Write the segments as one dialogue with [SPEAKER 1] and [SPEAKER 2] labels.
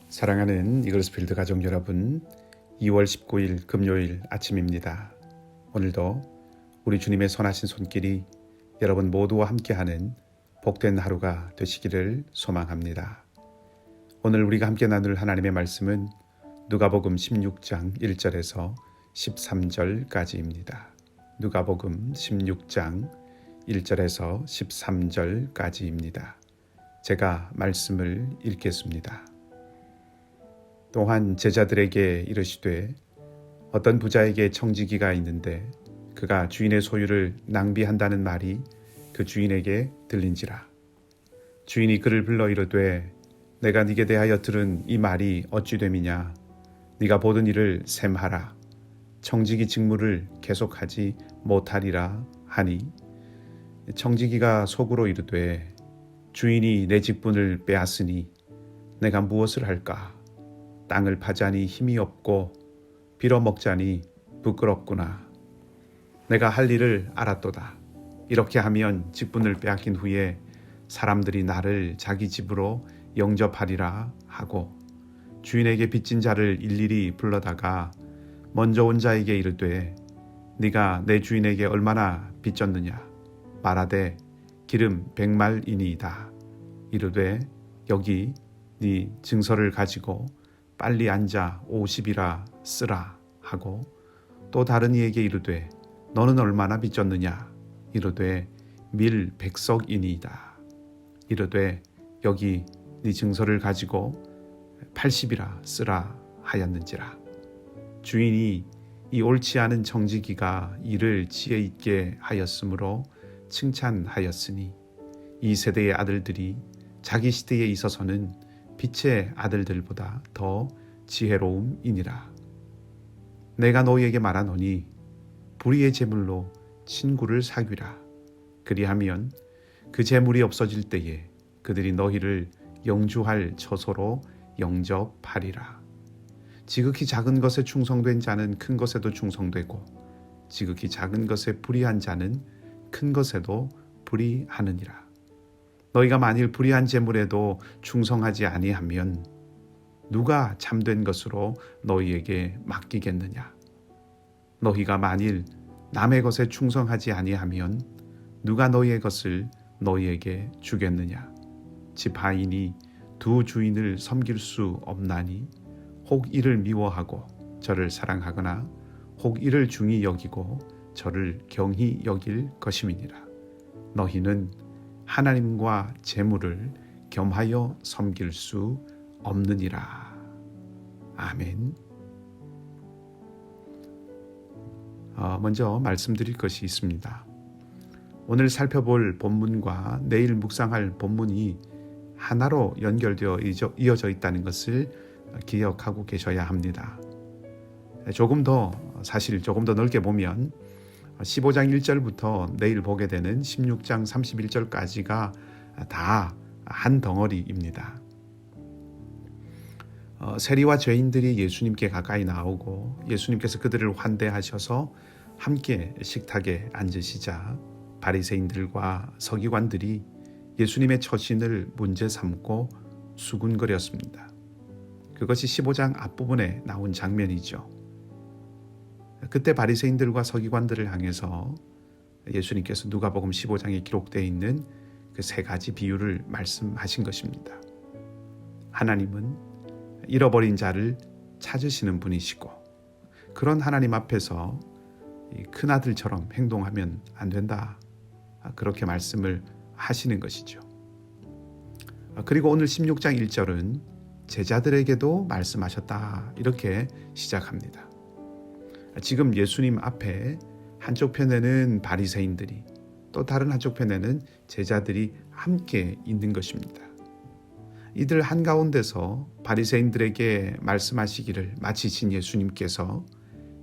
[SPEAKER 1] 사랑하는 이글스필드 가족 여러분, 2월 19일 금요일 아침입니다. 오늘도 우리 주님의 선하신 손길이 여러분 모두와 함께하는 복된 하루가 되시기를 소망합니다. 오늘 우리가 함께 나눌 하나님의 말씀은 누가복음 16장 1절에서 13절까지입니다. 누가복음 16장 1절에서 13절까지입니다. 제가 말씀을 읽겠습니다. 또한 제자들에게 이르시되 어떤 부자에게 청지기가 있는데 그가 주인의 소유를 낭비한다는 말이 그 주인에게 들린지라. 주인이 그를 불러 이르되 내가 네게 대하여 들은 이 말이 어찌 됨이냐. 네가 보던 일을 셈하라. 청지기 직무를 계속하지 못하리라 하니, 청지기가 속으로 이르되 주인이 내 직분을 빼앗으니 내가 무엇을 할까. 땅을 파자니 힘이 없고 빌어먹자니 부끄럽구나. 내가 할 일을 알았도다. 이렇게 하면 직분을 빼앗긴 후에 사람들이 나를 자기 집으로 영접하리라 하고, 주인에게 빚진 자를 일일이 불러다가 먼저 온 자에게 이르되 네가 내 주인에게 얼마나 빚졌느냐. 말하되 기름 100말이니이다. 이르되 여기 네 증서를 가지고 빨리 앉아 50이라 쓰라 하고, 또 다른 이에게 이르되 너는 얼마나 빚졌느냐. 이르되 밀 100석이니이다. 이르되 여기 네 증서를 가지고 80이라 쓰라 하였는지라. 주인이 이 옳지 않은 청지기가 일을 지혜 있게 하였으므로 칭찬하였으니, 이 세대의 아들들이 자기 시대에 있어서는 빛의 아들들보다 더 지혜로움이니라. 내가 너희에게 말하노니 불의의 재물로 친구를 사귀라. 그리하면 그 재물이 없어질 때에 그들이 너희를 영주할 처소로 영접하리라. 지극히 작은 것에 충성된 자는 큰 것에도 충성되고, 지극히 작은 것에 불의한 자는 큰 것에도 불의하느니라. 너희가 만일 불의한 재물에도 충성하지 아니하면 누가 참된 것으로 너희에게 맡기겠느냐. 너희가 만일 남의 것에 충성하지 아니하면 누가 너희의 것을 너희에게 주겠느냐. 지파인이 두 주인을 섬길 수 없나니 혹 이를 미워하고 저를 사랑하거나 혹 이를 중히 여기고 저를 경히 여길 것임이니라. 너희는 하나님과 재물을 겸하여 섬길 수 없느니라. 아멘. 먼저 말씀드릴 것이 있습니다. 오늘 살펴볼 본문과 내일 묵상할 본문이 하나로 연결되어 이어져 있다는 것을 기억하고 계셔야 합니다. 조금 더 넓게 보면 15장 1절부터 내일 보게 되는 16장 31절까지가 다 한 덩어리입니다. 세리와 죄인들이 예수님께 가까이 나오고 예수님께서 그들을 환대하셔서 함께 식탁에 앉으시자 바리새인들과 서기관들이 예수님의 처신을 문제 삼고 수군거렸습니다. 그것이 15장 앞부분에 나온 장면이죠. 그때 바리새인들과 서기관들을 향해서 예수님께서 누가복음 15장에 기록되어 있는 그 세 가지 비유를 말씀하신 것입니다. 하나님은 잃어버린 자를 찾으시는 분이시고, 그런 하나님 앞에서 큰아들처럼 행동하면 안 된다. 그렇게 말씀을 하시는 것이죠. 그리고 오늘 16장 1절은 제자들에게도 말씀하셨다. 이렇게 시작합니다. 지금 예수님 앞에 한쪽 편에는 바리새인들이, 또 다른 한쪽 편에는 제자들이 함께 있는 것입니다. 이들 한가운데서 바리새인들에게 말씀하시기를 마치신 예수님께서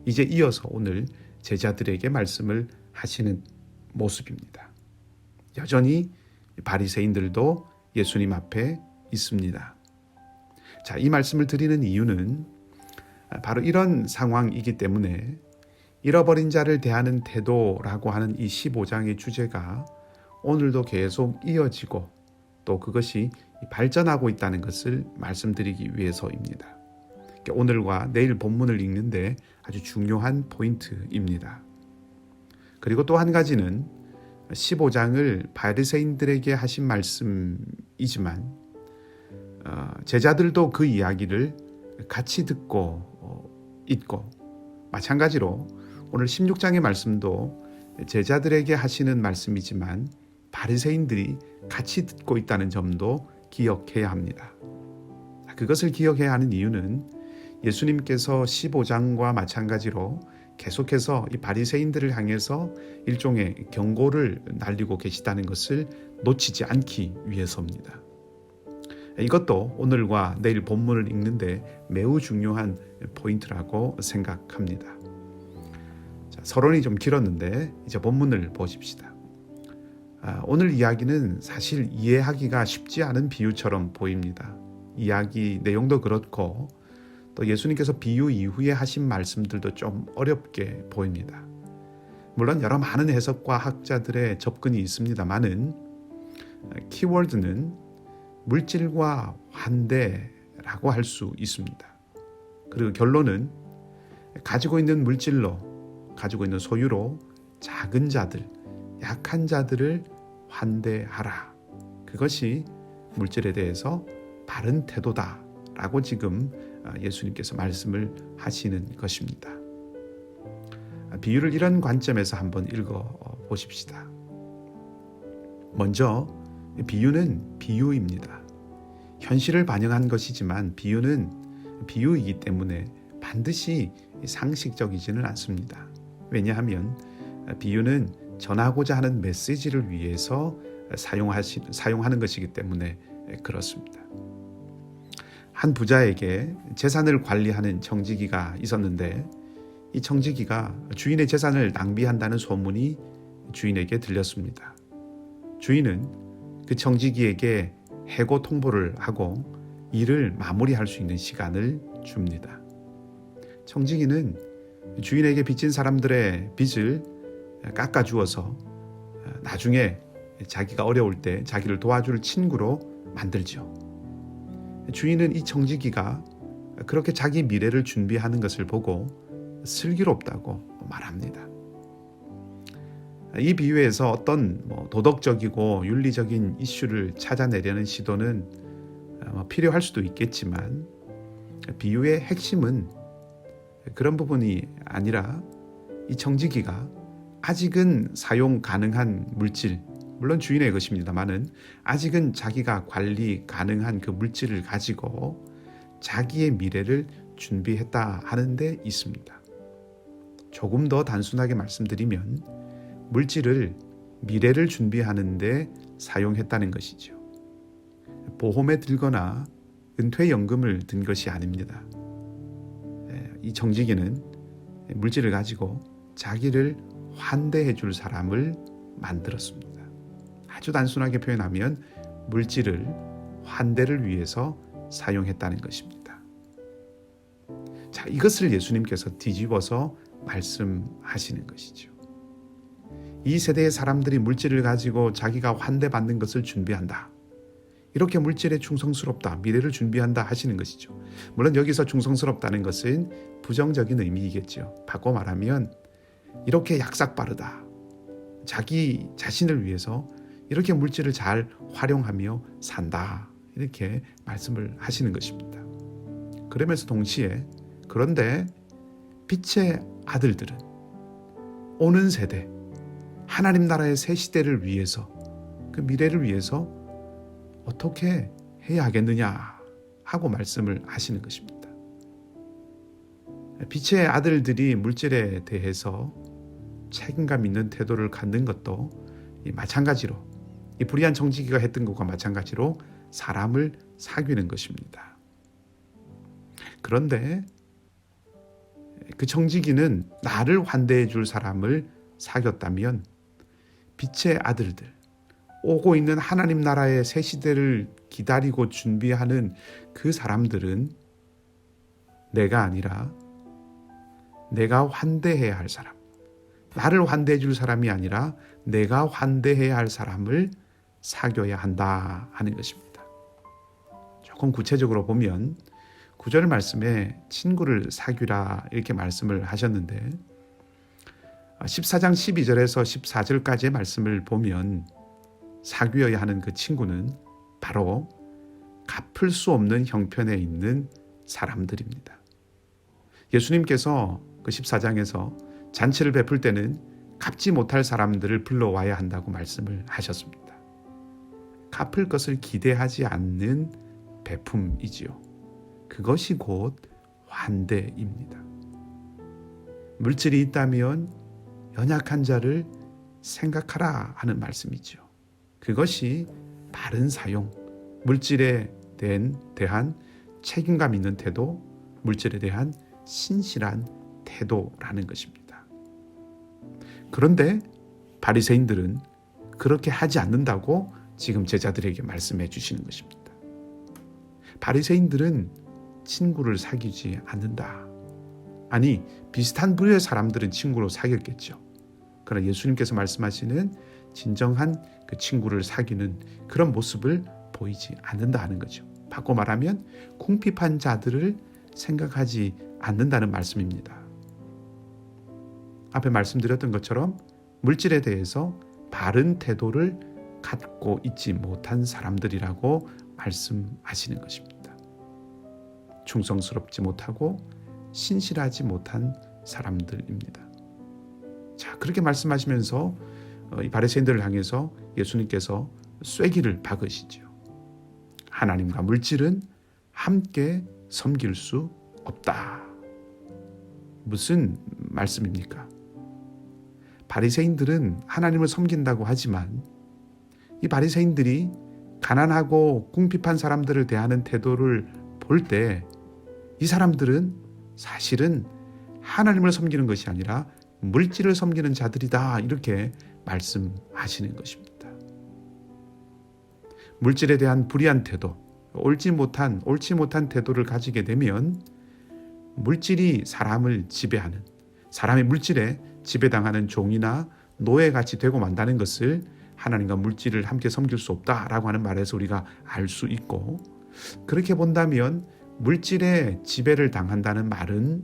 [SPEAKER 1] 이제 이어서 오늘 제자들에게 말씀을 하시는 모습입니다. 여전히 바리새인들도 예수님 앞에 있습니다. 자, 이 말씀을 드리는 이유는 바로 이런 상황이기 때문에 잃어버린 자를 대하는 태도라고 하는 이 15장의 주제가 오늘도 계속 이어지고, 또 그것이 발전하고 있다는 것을 말씀드리기 위해서입니다. 오늘과 내일 본문을 읽는데 아주 중요한 포인트입니다. 그리고 또 한 가지는 15장을 바리새인들에게 하신 말씀이지만 제자들도 그 이야기를 같이 듣고 있고, 마찬가지로 오늘 16장의 말씀도 제자들에게 하시는 말씀이지만 바리새인들이 같이 듣고 있다는 점도 기억해야 합니다. 그것을 기억해야 하는 이유는 예수님께서 15장과 마찬가지로 계속해서 이 바리새인들을 향해서 일종의 경고를 날리고 계시다는 것을 놓치지 않기 위해서입니다. 이것도 오늘과 내일 본문을 읽는데 매우 중요한 포인트라고 생각합니다. 자, 서론이 좀 길었는데 이제 본문을 보십시다. 오늘 이야기는 사실 이해하기가 쉽지 않은 비유처럼 보입니다. 이야기 내용도 그렇고 또 예수님께서 비유 이후에 하신 말씀들도 좀 어렵게 보입니다. 물론 여러 많은 해석과 학자들의 접근이 있습니다만은 키워드는 물질과 환대라고 할 수 있습니다. 그리고 결론은 가지고 있는 물질로, 가지고 있는 소유로 작은 자들, 약한 자들을 환대하라. 그것이 물질에 대해서 바른 태도다라고 지금 예수님께서 말씀을 하시는 것입니다. 비유를 이런 관점에서 한번 읽어 보십시다. 먼저 비유는 비유입니다. 현실을 반영한 것이지만 비유는 비유이기 때문에 반드시 상식적이지는 않습니다. 왜냐하면 비유는 전하고자 하는 메시지를 위해서 사용하는 것이기 때문에 그렇습니다. 한 부자에게 재산을 관리하는 청지기가 있었는데 이 청지기가 주인의 재산을 낭비한다는 소문이 주인에게 들렸습니다. 주인은 그 청지기에게 해고 통보를 하고 일을 마무리할 수 있는 시간을 줍니다. 청지기는 주인에게 빚진 사람들의 빚을 깎아주어서 나중에 자기가 어려울 때 자기를 도와줄 친구로 만들죠. 주인은 이 청지기가 그렇게 자기 미래를 준비하는 것을 보고 슬기롭다고 말합니다. 이 비유에서 어떤 도덕적이고 윤리적인 이슈를 찾아내려는 시도는 필요할 수도 있겠지만 비유의 핵심은 그런 부분이 아니라 이 청지기가 아직은 사용 가능한 물질, 물론 주인의 것입니다만은 아직은 자기가 관리 가능한 그 물질을 가지고 자기의 미래를 준비했다 하는 데 있습니다. 조금 더 단순하게 말씀드리면 물질을 미래를 준비하는 데 사용했다는 것이죠. 보험에 들거나 은퇴연금을 든 것이 아닙니다. 이 청지기는 물질을 가지고 자기를 환대해 줄 사람을 만들었습니다. 아주 단순하게 표현하면 물질을 환대를 위해서 사용했다는 것입니다. 자, 이것을 예수님께서 뒤집어서 말씀하시는 것이죠. 이 세대의 사람들이 물질을 가지고 자기가 환대받는 것을 준비한다. 이렇게 물질에 충성스럽다, 미래를 준비한다 하시는 것이죠. 물론 여기서 충성스럽다는 것은 부정적인 의미이겠죠. 바꿔 말하면 이렇게 약삭빠르다. 자기 자신을 위해서 이렇게 물질을 잘 활용하며 산다. 이렇게 말씀을 하시는 것입니다. 그러면서 동시에 그런데 빛의 아들들은 오는 세대, 하나님 나라의 새 시대를 위해서, 그 미래를 위해서 어떻게 해야 하겠느냐 하고 말씀을 하시는 것입니다. 빛의 아들들이 물질에 대해서 책임감 있는 태도를 갖는 것도 마찬가지로, 이 불의한 청지기가 했던 것과 마찬가지로 사람을 사귀는 것입니다. 그런데 그 청지기는 나를 환대해 줄 사람을 사귀었다면 빛의 아들들, 오고 있는 하나님 나라의 새 시대를 기다리고 준비하는 그 사람들은 내가 아니라 내가 환대해야 할 사람, 나를 환대해 줄 사람이 아니라 내가 환대해야 할 사람을 사귀어야 한다 하는 것입니다. 조금 구체적으로 보면 9절 말씀에 친구를 사귀라 이렇게 말씀을 하셨는데 14장 12절에서 14절까지의 말씀을 보면 사귀어야 하는 그 친구는 바로 갚을 수 없는 형편에 있는 사람들입니다. 예수님께서 그 14장에서 잔치를 베풀 때는 갚지 못할 사람들을 불러와야 한다고 말씀을 하셨습니다. 갚을 것을 기대하지 않는 베품이지요. 그것이 곧 환대입니다. 물질이 있다면 연약한 자를 생각하라 하는 말씀이죠. 그것이 바른 사용, 물질에 대한 책임감 있는 태도, 물질에 대한 신실한 태도라는 것입니다. 그런데 바리새인들은 그렇게 하지 않는다고 지금 제자들에게 말씀해 주시는 것입니다. 바리새인들은 친구를 사귀지 않는다. 아니, 비슷한 부류의 사람들은 친구로 사귀었겠죠. 그러나 예수님께서 말씀하시는 진정한 그 친구를 사귀는 그런 모습을 보이지 않는다 하는 거죠. 바꿔 말하면 궁핍한 자들을 생각하지 않는다는 말씀입니다. 앞에 말씀드렸던 것처럼 물질에 대해서 바른 태도를 갖고 있지 못한 사람들이라고 말씀하시는 것입니다. 충성스럽지 못하고 신실하지 못한 사람들입니다. 자, 그렇게 말씀하시면서 이 바리새인들을 향해서 예수님께서 쐐기를 박으시죠. 하나님과 물질은 함께 섬길 수 없다. 무슨 말씀입니까? 바리새인들은 하나님을 섬긴다고 하지만 이 바리새인들이 가난하고 궁핍한 사람들을 대하는 태도를 볼 때 이 사람들은 사실은 하나님을 섬기는 것이 아니라 물질을 섬기는 자들이다, 이렇게 말씀하시는 것입니다. 물질에 대한 불의한 태도, 옳지 못한 태도를 가지게 되면 물질이 사람을 지배하는, 사람의 물질에 지배당하는 종이나 노예같이 되고 만다는 것을 하나님과 물질을 함께 섬길 수 없다라고 하는 말에서 우리가 알 수 있고, 그렇게 본다면 물질에 지배를 당한다는 말은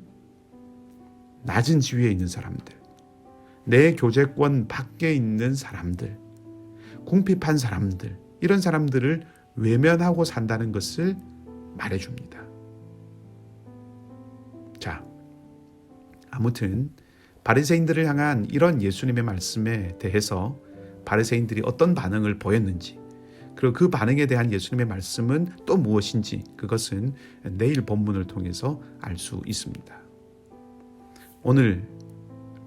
[SPEAKER 1] 낮은 지위에 있는 사람들, 내 교제권 밖에 있는 사람들, 궁핍한 사람들, 이런 사람들을 외면하고 산다는 것을 말해줍니다. 자, 아무튼 바리새인들을 향한 이런 예수님의 말씀에 대해서 바리새인들이 어떤 반응을 보였는지, 그리고 그 반응에 대한 예수님의 말씀은 또 무엇인지, 그것은 내일 본문을 통해서 알 수 있습니다. 오늘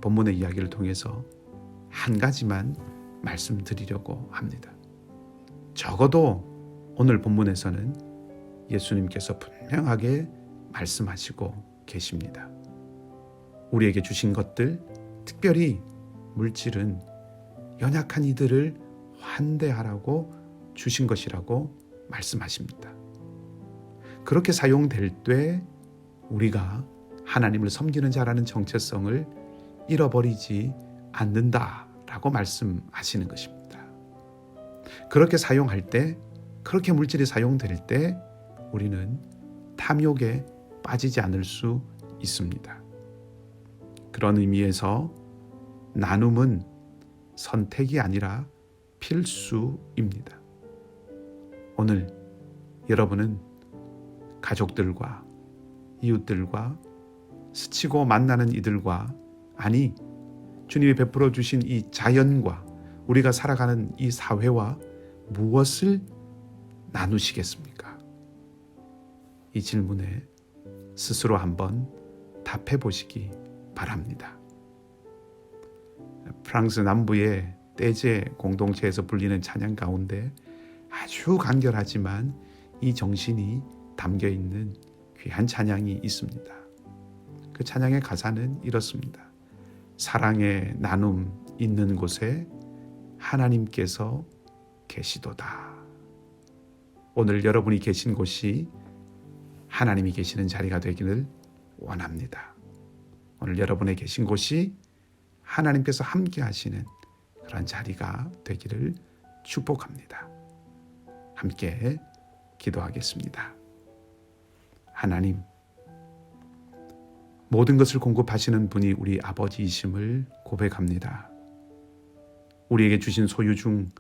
[SPEAKER 1] 본문의 이야기를 통해서 한 가지만 말씀드리려고 합니다. 적어도 오늘 본문에서는 예수님께서 분명하게 말씀하시고 계십니다. 우리에게 주신 것들, 특별히 물질은 연약한 이들을 환대하라고 주신 것이라고 말씀하십니다. 그렇게 사용될 때 우리가 하나님을 섬기는 자라는 정체성을 잃어버리지 않는다라고 말씀하시는 것입니다. 그렇게 사용할 때, 그렇게 물질이 사용될 때 우리는 탐욕에 빠지지 않을 수 있습니다. 그런 의미에서 나눔은 선택이 아니라 필수입니다. 오늘 여러분은 가족들과 이웃들과 스치고 만나는 이들과, 아니 주님이 베풀어 주신 이 자연과 우리가 살아가는 이 사회와 무엇을 나누시겠습니까? 이 질문에 스스로 한번 답해 보시기 바랍니다. 프랑스 남부의 떼제 공동체에서 불리는 찬양 가운데 아주 간결하지만 이 정신이 담겨 있는 귀한 찬양이 있습니다. 그 찬양의 가사는 이렇습니다. 사랑의 나눔 있는 곳에 하나님께서 계시도다. 오늘 여러분이 계신 곳이 하나님이 계시는 자리가 되기를 원합니다. 오늘 여러분의 계신 곳이 하나님께서 함께 하시는 그런 자리가 되기를 축복합니다. 함께 기도하겠습니다. 하나님, 모든 것을 공급하시는 분이 우리 아버지이심을 고백합니다. 우리에게 주신 소유 중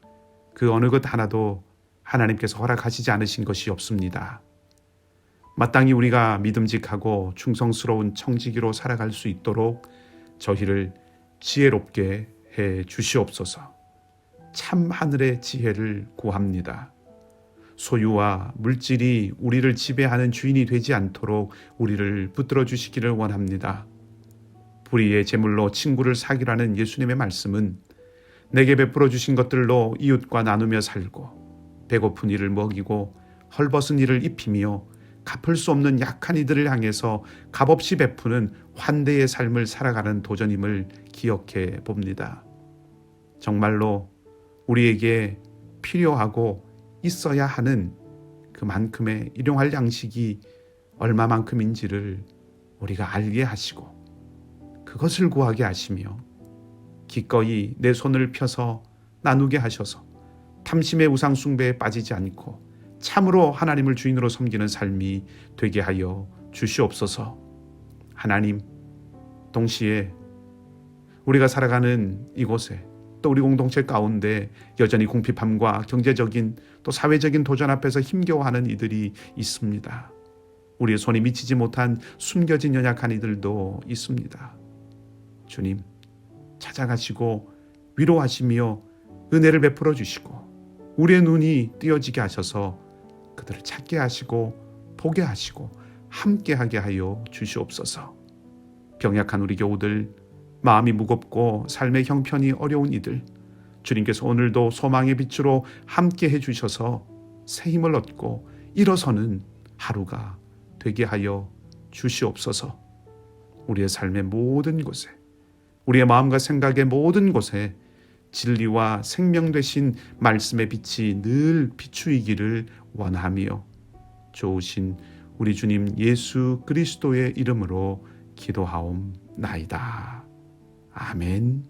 [SPEAKER 1] 그 어느 것 하나도 하나님께서 허락하시지 않으신 것이 없습니다. 마땅히 우리가 믿음직하고 충성스러운 청지기로 살아갈 수 있도록 저희를 지혜롭게 해 주시옵소서. 참 하늘의 지혜를 구합니다. 소유와 물질이 우리를 지배하는 주인이 되지 않도록 우리를 붙들어 주시기를 원합니다. 불의의 제물로 친구를 사귀라는 예수님의 말씀은 내게 베풀어 주신 것들로 이웃과 나누며 살고 배고픈 이를 먹이고 헐벗은 이를 입히며 갚을 수 없는 약한 이들을 향해서 값없이 베푸는 환대의 삶을 살아가는 도전임을 기억해 봅니다. 정말로 우리에게 필요하고 있어야 하는 그만큼의 일용할 양식이 얼마만큼인지를 우리가 알게 하시고 그것을 구하게 하시며 기꺼이 내 손을 펴서 나누게 하셔서 탐심의 우상 숭배에 빠지지 않고 참으로 하나님을 주인으로 섬기는 삶이 되게 하여 주시옵소서. 하나님, 동시에 우리가 살아가는 이곳에 또 우리 공동체 가운데 여전히 궁핍함과 경제적인 또 사회적인 도전 앞에서 힘겨워하는 이들이 있습니다. 우리의 손이 미치지 못한 숨겨진 연약한 이들도 있습니다. 주님, 찾아가시고 위로하시며 은혜를 베풀어 주시고 우리의 눈이 띄어지게 하셔서 그들을 찾게 하시고 보게 하시고 함께하게 하여 주시옵소서. 병약한 우리 교우들, 마음이 무겁고 삶의 형편이 어려운 이들, 주님께서 오늘도 소망의 빛으로 함께해 주셔서 새 힘을 얻고 일어서는 하루가 되게 하여 주시옵소서. 우리의 삶의 모든 곳에, 우리의 마음과 생각의 모든 곳에 진리와 생명 되신 말씀의 빛이 늘 비추이기를 원하며 좋으신 우리 주님 예수 그리스도의 이름으로 기도하옵나이다. 아멘.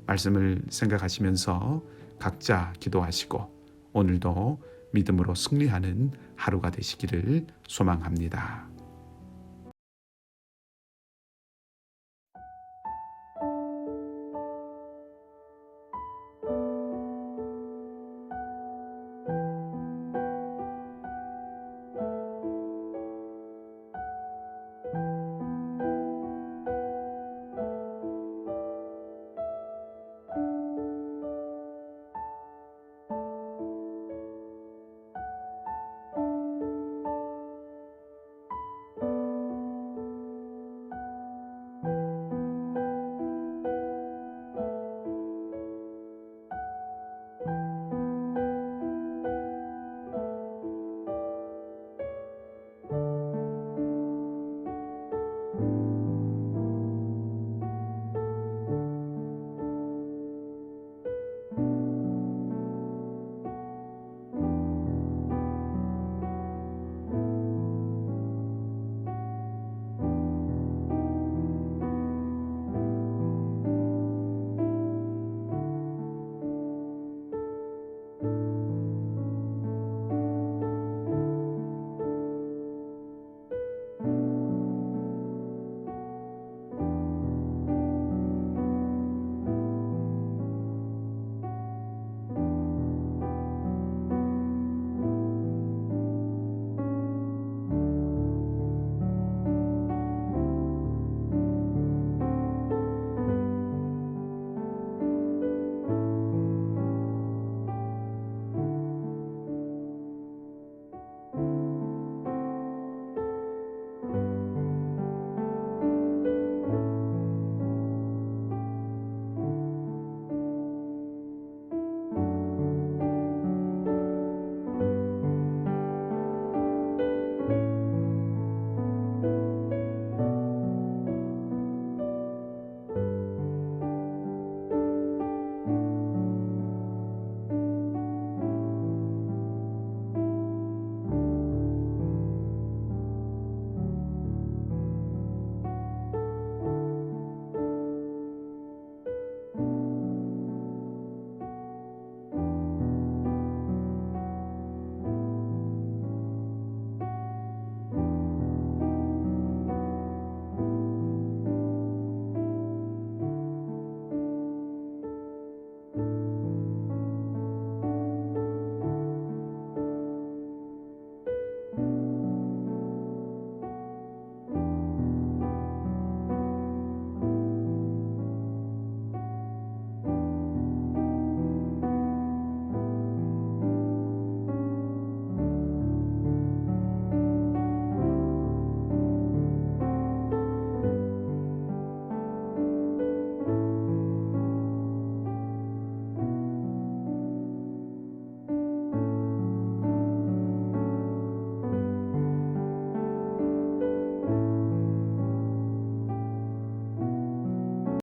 [SPEAKER 1] 말씀을 생각하시면서 각자 기도하시고 오늘도 믿음으로 승리하는 하루가 되시기를 소망합니다.